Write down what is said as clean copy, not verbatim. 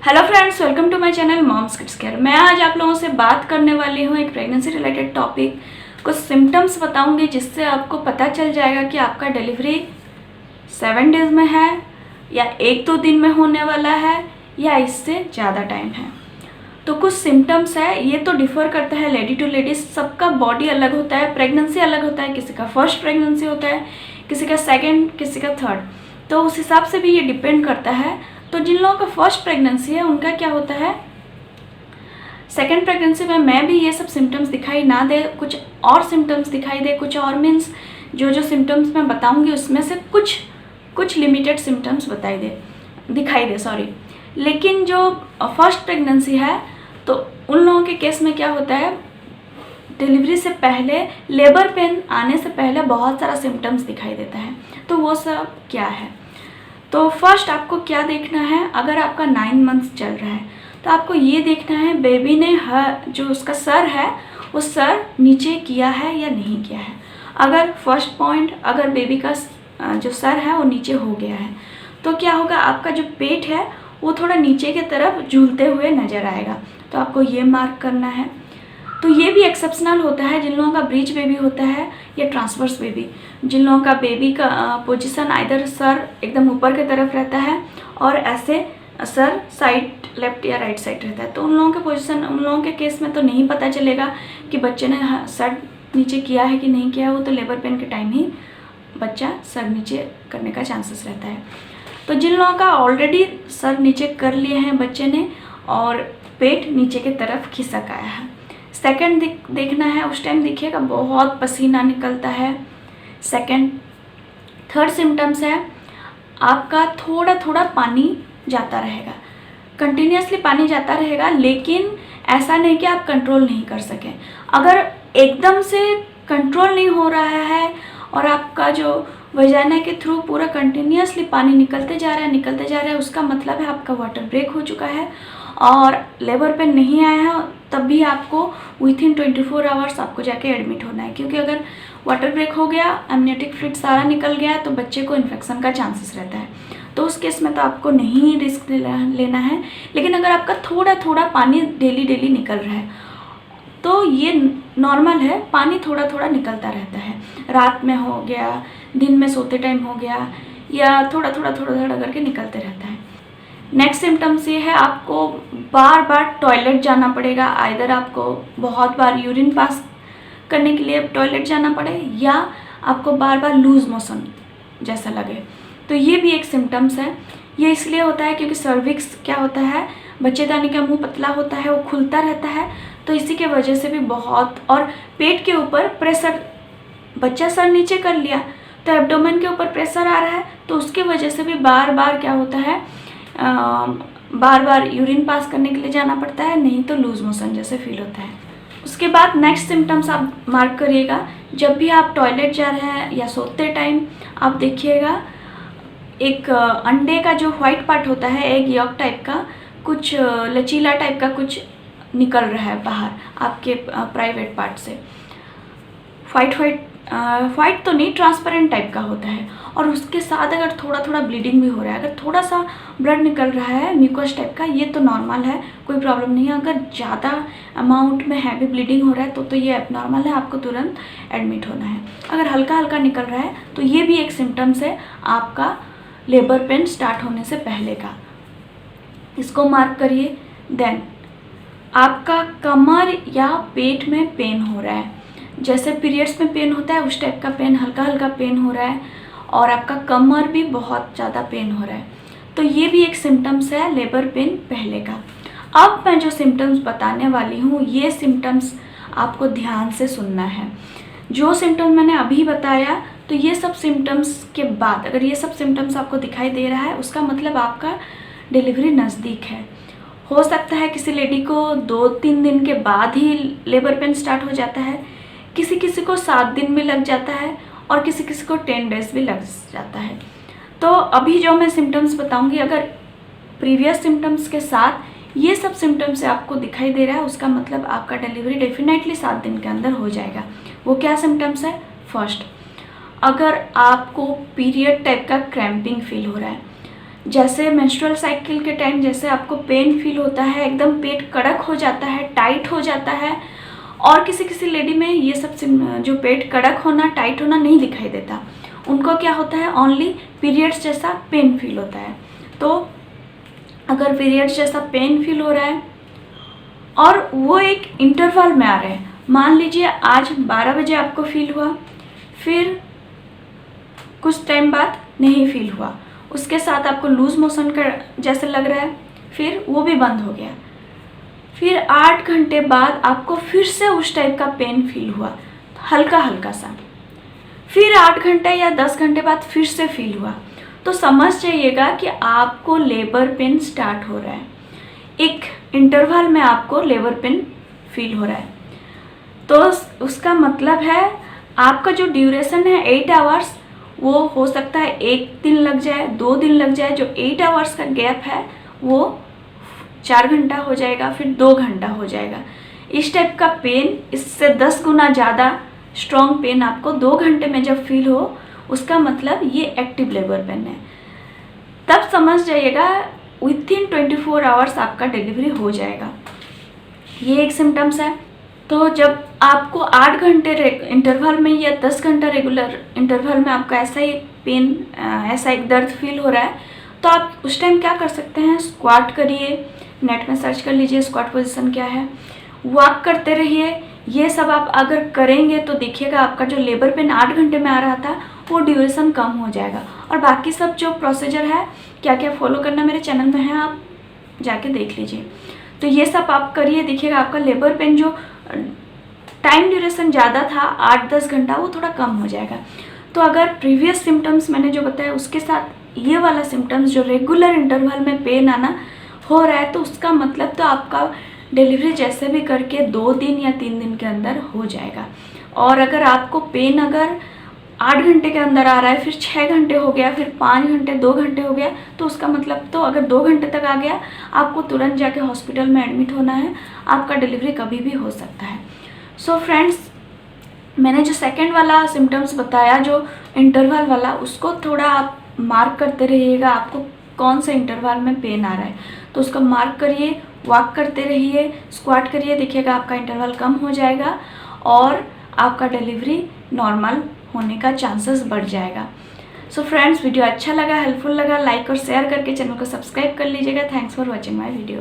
Hello friends, welcome to my channel moms kids care. मैं आज आप लोगों से बात करने वाली हूँ एक प्रेगनेंसी रिलेटेड टॉपिक। कुछ सिम्टम्स बताऊंगी जिससे आपको पता चल जाएगा कि आपका डिलीवरी 7 डेज में है या 1-2 दिन में होने वाला है या इससे ज़्यादा टाइम है। तो कुछ सिम्टम्स है, ये तो डिफ़र करता है लेडी टू लेडी, सबका बॉडी अलग होता है, प्रेगनेंसी अलग होता है, किसी का फर्स्ट प्रेगनेंसी होता है, किसी का सेकेंड, किसी का थर्ड, तो उस हिसाब से भी ये डिपेंड करता है। तो जिन लोगों का फर्स्ट प्रेगनेंसी है उनका क्या होता है, सेकेंड प्रेगनेंसी में भी ये सब सिम्टम्स दिखाई ना दे, कुछ और सिम्टम्स दिखाई दे, कुछ और मीन्स जो सिम्टम्स मैं बताऊंगी उसमें से कुछ लिमिटेड सिम्टम्स दिखाई दे। लेकिन जो फर्स्ट प्रेगनेंसी है तो उन लोगों के केस में क्या होता है, डिलीवरी से पहले, लेबर पेन आने से पहले बहुत सारा सिम्टम्स दिखाई देता है। तो वो सब क्या है, तो फर्स्ट आपको क्या देखना है, अगर आपका 9 मंथ्स चल रहा है तो आपको ये देखना है बेबी ने जो उसका सर है वो सर नीचे किया है या नहीं किया है। अगर फर्स्ट पॉइंट, अगर बेबी का जो सर है वो नीचे हो गया है तो क्या होगा, आपका जो पेट है वो थोड़ा नीचे की तरफ झूलते हुए नज़र आएगा, तो आपको ये मार्क करना है। तो ये भी एक्सेप्शनल होता है जिन लोगों का ब्रीच बेबी होता है या ट्रांसवर्स बेबी, जिन लोगों का बेबी का पोजीशन आइदर सर एकदम ऊपर की तरफ रहता है और ऐसे सर साइड लेफ्ट या राइट साइड रहता है, तो उन लोगों के केस में तो नहीं पता चलेगा कि बच्चे ने सर नीचे किया है कि नहीं किया है। वो तो लेबर पेन के टाइम ही बच्चा सर नीचे करने का चांसेस रहता है। तो जिन लोगों का ऑलरेडी सर नीचे कर लिए हैं बच्चे ने और पेट नीचे की तरफ खिसक आया है, सेकंड देखना है, उस टाइम देखिएगा बहुत पसीना निकलता है। सेकंड, थर्ड सिम्टम्स है आपका थोड़ा थोड़ा पानी जाता रहेगा, कंटिन्यूसली पानी जाता रहेगा, लेकिन ऐसा नहीं कि आप कंट्रोल नहीं कर सकें। अगर एकदम से कंट्रोल नहीं हो रहा है और आपका जो वजाना के थ्रू पूरा कंटिन्यूसली पानी निकलते जा रहा है, उसका मतलब है आपका वाटर ब्रेक हो चुका है और लेबर पेन नहीं आया है, तब भी आपको विथिन 24 आवर्स आपको जाके एडमिट होना है, क्योंकि अगर वाटर ब्रेक हो गया, एमनियोटिक फ्लूइड सारा निकल गया तो बच्चे को इन्फेक्शन का चांसेस रहता है। तो उस केस में तो आपको नहीं रिस्क लेना है। लेकिन अगर आपका थोड़ा थोड़ा पानी डेली निकल रहा है तो ये नॉर्मल है, पानी थोड़ा थोड़ा निकलता रहता है, रात में हो गया, दिन में सोते टाइम हो गया, या थोड़ा थोड़ा करके निकलते रहता है। नेक्स्ट सिम्टम्स ये है, आपको बार बार टॉयलेट जाना पड़ेगा, आइदर आपको बहुत बार यूरिन पास करने के लिए टॉयलेट जाना पड़े या आपको बार बार लूज मोशन जैसा लगे, तो ये भी एक सिम्टम्स है। ये इसलिए होता है क्योंकि सर्विक्स क्या होता है, बच्चेदानी का मुंह पतला होता है, वो खुलता रहता है, तो इसी के वजह से भी बहुत, और पेट के ऊपर प्रेशर, बच्चा सर नीचे कर लिया तो एब्डोमेन के ऊपर प्रेशर आ रहा है, तो उसके वजह से भी बार बार क्या होता है, बार बार यूरिन पास करने के लिए जाना पड़ता है, नहीं तो लूज मोशन जैसे फील होता है। उसके बाद नेक्स्ट सिम्टम्स आप मार्क करिएगा, जब भी आप टॉयलेट जा रहे हैं या सोते टाइम आप देखिएगा एक अंडे का जो वाइट पार्ट होता है, एग यॉक टाइप का, कुछ लचीला टाइप का कुछ निकल रहा है बाहर आपके प्राइवेट पार्ट से, वाइट तो नहीं, ट्रांसपेरेंट टाइप का होता है, और उसके साथ अगर थोड़ा थोड़ा ब्लीडिंग भी हो रहा है, अगर थोड़ा सा ब्लड निकल रहा है म्यूकस टाइप का, ये तो नॉर्मल है, कोई प्रॉब्लम नहीं है। अगर ज़्यादा अमाउंट में हैवी ब्लीडिंग हो रहा है तो ये एबनॉर्मल है, आपको तुरंत एडमिट होना है। अगर हल्का हल्का निकल रहा है तो ये भी एक सिम्टम्स है आपका लेबर पेन स्टार्ट होने से पहले का, इसको मार्क करिए। देन आपका कमर या पेट में पेन हो रहा है, जैसे पीरियड्स में पेन होता है उस टाइप का पेन, हल्का हल्का पेन हो रहा है, और आपका कमर भी बहुत ज़्यादा पेन हो रहा है, तो ये भी एक सिम्टम्स है लेबर पेन पहले का। अब मैं जो सिम्टम्स बताने वाली हूँ ये सिम्टम्स आपको ध्यान से सुनना है। जो सिम्टम्स मैंने अभी बताया, तो ये सब सिम्टम्स के बाद अगर ये सब सिम्टम्स आपको दिखाई दे रहा है, उसका मतलब आपका डिलीवरी नज़दीक है। हो सकता है किसी लेडी को 2-3 दिन के बाद ही लेबर पेन स्टार्ट हो जाता है, किसी किसी को 7 दिन में लग जाता है, और किसी किसी को 10 डेज भी लग जाता है। तो अभी जो मैं सिम्टम्स बताऊंगी, अगर प्रीवियस सिम्टम्स के साथ ये सब सिम्टम्स आपको दिखाई दे रहा है, उसका मतलब आपका डिलीवरी डेफिनेटली 7 दिन के अंदर हो जाएगा। वो क्या सिम्टम्स है? फर्स्ट, अगर आपको पीरियड टाइप का क्रैम्पिंग फील हो रहा है, जैसे मेंस्ट्रुअल साइकिल के टाइम जैसे आपको पेन फील होता है, एकदम पेट कड़क हो जाता है, टाइट हो जाता है, और किसी किसी लेडी में ये सब जो पेट कड़क होना, टाइट होना नहीं दिखाई देता, उनको क्या होता है, ओनली पीरियड्स जैसा पेन फील होता है। तो अगर पीरियड्स जैसा पेन फील हो रहा है और वो एक इंटरवल में आ रहे हैं, मान लीजिए आज 12 बजे आपको फील हुआ, फिर कुछ टाइम बाद नहीं फील हुआ, उसके साथ आपको लूज मोशन का जैसे लग रहा है, फिर वो भी बंद हो गया, फिर 8 घंटे बाद आपको फिर से उस टाइप का पेन फील हुआ, हल्का हल्का सा, फिर 8 घंटे या 10 घंटे बाद फिर से फील हुआ, तो समझ जाइएगा कि आपको लेबर पेन स्टार्ट हो रहा है। एक इंटरवल में आपको लेबर पेन फील हो रहा है, तो उसका मतलब है आपका जो ड्यूरेशन है 8 आवर्स, वो हो सकता है 1 दिन लग जाए, 2 दिन लग जाए। जो 8 आवर्स का गैप है वो 4 घंटा हो जाएगा, फिर 2 घंटा हो जाएगा। इस टाइप का पेन, इससे 10 गुना ज़्यादा स्ट्रॉन्ग पेन आपको 2 घंटे में जब फील हो, उसका मतलब ये एक्टिव लेबर पेन है। तब समझ जाइएगा विथिन 24 आवर्स आपका डिलीवरी हो जाएगा। ये एक सिम्टम्स है। तो जब आपको 8 घंटे इंटरवल में या 10 घंटा रेगुलर इंटरवल में आपका ऐसा ही पेन, ऐसा एक दर्द फील हो रहा है, तो आप उस टाइम क्या कर सकते हैं, स्क्वाट करिए, नेट में सर्च कर लीजिए स्क्वाट पोजीशन क्या है, वॉक करते रहिए। ये सब आप अगर करेंगे तो देखिएगा आपका जो लेबर पेन 8 घंटे में आ रहा था वो ड्यूरेशन कम हो जाएगा। और बाकी सब जो प्रोसीजर है, क्या क्या फॉलो करना मेरे चैनल में है, आप जाके देख लीजिए। तो ये सब आप करिए, देखिएगा आपका लेबर पेन जो टाइम ड्यूरेशन ज़्यादा था 8-10 घंटा, वो थोड़ा कम हो जाएगा। तो अगर प्रीवियस सिम्टम्स मैंने जो बताया उसके साथ ये वाला सिम्टम्स जो रेगुलर इंटरवल में पेन आना हो रहा है, तो उसका मतलब तो आपका डिलीवरी जैसे भी करके 2 दिन या 3 दिन के अंदर हो जाएगा। और अगर आपको पेन अगर 8 घंटे के अंदर आ रहा है, फिर 6 घंटे हो गया, फिर 5 घंटे, 2 घंटे हो गया, तो उसका मतलब तो अगर 2 घंटे तक आ गया, आपको तुरंत जाके हॉस्पिटल में एडमिट होना है, आपका डिलीवरी कभी भी हो सकता है। सो फ्रेंड्स, मैंने जो सेकंड वाला सिम्टम्स बताया, जो इंटरवल वाला, उसको थोड़ा आप मार्क करते रहिएगा, आपको कौन से इंटरवल में पेन आ रहा है, तो उसको मार्क करिए, वॉक करते रहिए, स्क्वाट करिए, देखिएगा आपका इंटरवल कम हो जाएगा और आपका डिलीवरी नॉर्मल होने का चांसेस बढ़ जाएगा। सो फ्रेंड्स, वीडियो अच्छा लगा, हेल्पफुल लगा, लाइक और शेयर करके चैनल को सब्सक्राइब कर लीजिएगा। Thanks for watching my video.